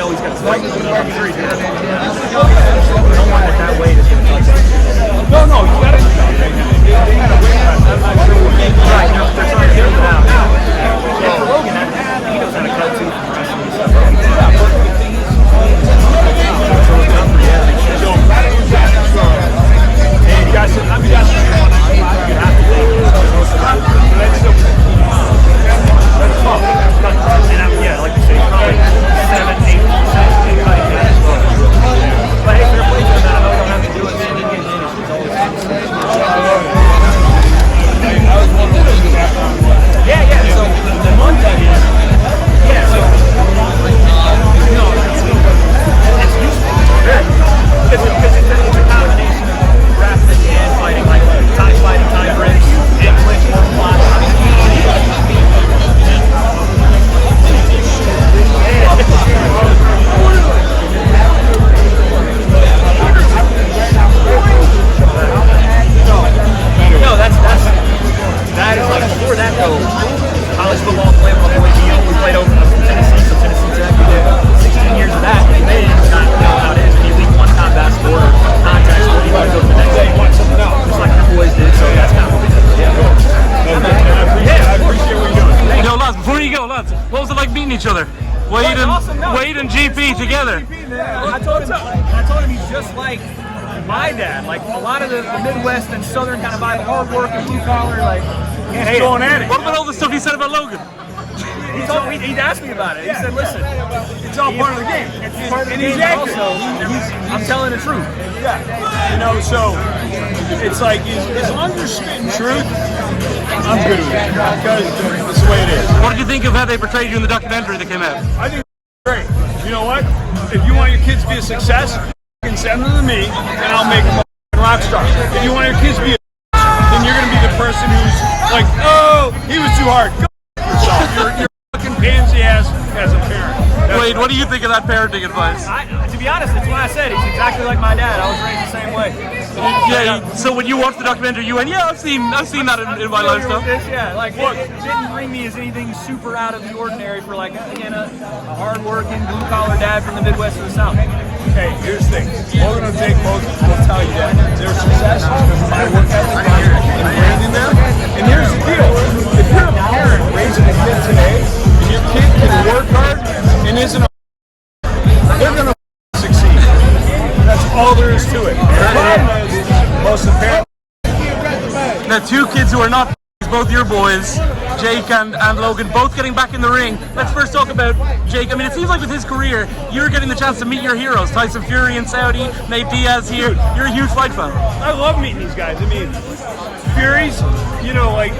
know he's going to fight, but I'm sure he's going to. No one at that weight is going to touch him. No, you got to. They got to win. I'm not sure what they right now. They're trying to get him out. So for Logan, he knows how to cut too. And guys, I'm just you have to think. That's tough. And yeah, like you say, probably 7-8% cutting that as well. But hey, fair play to that. I know you don't have to do it. Man, you get finished. It's always yeah. So the Monday is so you know it's useful. Very. Because it's a combination of grappling and fighting, like time fighting, time breaks, and clinch, one block. No, that is like before that though. College football playing with boys. We played over Tennessee, so Tennessee Tech. We did 16 years of that. And they didn't know how it is. When you leave one combat sport or contact sport, you want to go to the next day. Just like the boys did. So that's kind of what we did. I appreciate what you're doing. Yo, lads, before you go, lads, what was it like meeting each other? Wade and GP together. I told him he's just like my dad. Like a lot of the Midwest and Southern kind of vibe, hard work and blue collar, like he's going at it. What about all the stuff he said about Logan? He asked me about it. He said, "Listen, it's all part of the game." It's part of the game. Also, I'm telling the truth. Yeah, you know. So it's like as long as you're spitting truth, I'm good with it because it's the way it is. What did you think of how they portrayed you in the documentary that came out? I think it's great. You know what? If you want your kids to be a success, you can send them to me, and I'll make them a rock star. If you want your kids to be a then you're going to be the person who's like, oh, he was too hard. Go yourself. You're fucking pansy ass as a parent. Wade, what do you think of that parenting advice? To be honest, that's why I said he's exactly like my dad. I was raised the same way. Yeah. So when you watched the documentary, you went, "Yeah, I've seen that in my lifestyle." Yeah, like look, it didn't bring me as anything super out of the ordinary for like again a hard-working blue collar dad from the Midwest to the South. Hey, here's the thing. Logan and Jake both will tell you that their success is my work ethic and raising them. And here's the deal: if you're a parent raising a kid today, and your kid can work hard and isn't they're gonna succeed. That's all there is to it. The problem is most of the parents. Now, two kids who are not both your boys, Jake and Logan, both getting back in the ring. Let's first talk about Jake. I mean, it seems like with his career, you're getting the chance to meet your heroes. Tyson Fury in Saudi, Nate Diaz here. You're a huge fight fan. I love meeting these guys. I mean, Fury's, you know, like,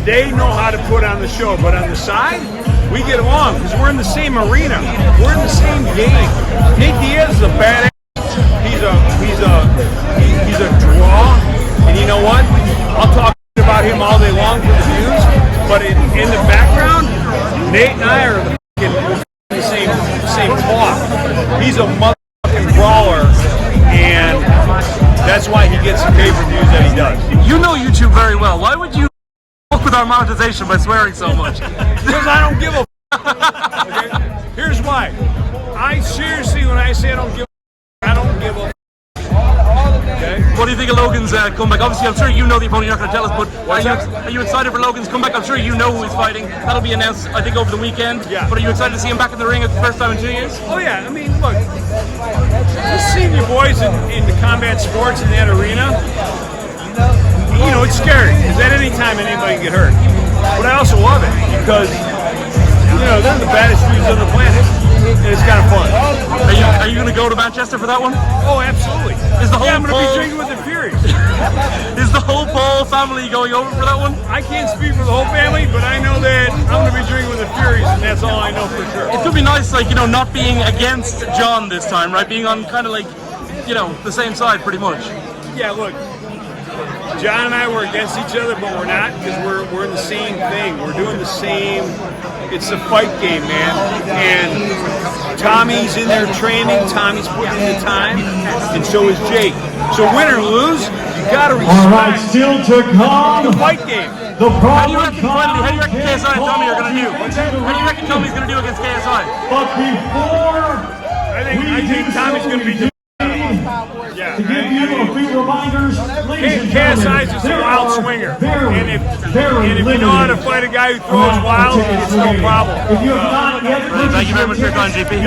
they know how to put on the show, but on the side, we get along because we're in the same arena. We're in the same game. Nate Diaz is a badass. He's a draw. And you know what? I'll talk about him all day long for the views, but in the background, Nate and I are the same cloth. He's a motherfucking brawler, and that's why he gets the pay-per-views that he does. You know YouTube very well. Why would you fuck with our monetization by swearing so much? Because I don't give a okay? Here's why. I seriously, when I say I don't give a I don't give a okay? What do you think of Logan's comeback? Obviously, I'm sure you know the opponent. You're not going to tell us, but are you excited for Logan's comeback? I'm sure you know who he's fighting. That'll be announced, I think, over the weekend. Yeah. But are you excited to see him back in the ring for the first time in 2 years? Oh yeah. I mean, look, just seeing your boys in the combat sports in that arena, you know, it's scary because at any time anybody can get hurt. But I also love it because you know they're the baddest dudes on the planet. And it's kind of fun. Are you going to go to Manchester for that one? Oh, absolutely. I'm going to be drinking with the Furies. Is the whole Paul family going over for that one? I can't speak for the whole family, but I know that I'm going to be drinking with the Furies, and that's all I know for sure. It could be nice, like, you know, not being against John this time, right? Being on kind of like, you know, the same side pretty much. Yeah, look, John and I were against each other, but we're not because we're in the same thing. We're doing the same. It's a fight game, man. And Tommy's in there training. Tommy's putting in the time, and so is Jake. So win or lose, you got to respect All right, still to come. the fight game. How do you reckon finally? How do you reckon KSI and Tommy are going to do? How do you reckon Tommy's going to do against KSI? But before I think Tommy's going to be. to give you a few reminders, ladies and gentlemen, KSI is just a wild swinger, and if very you know how to fight a guy who throws wild, it's no problem. If you have not yet, Thank you very much for your time, GP.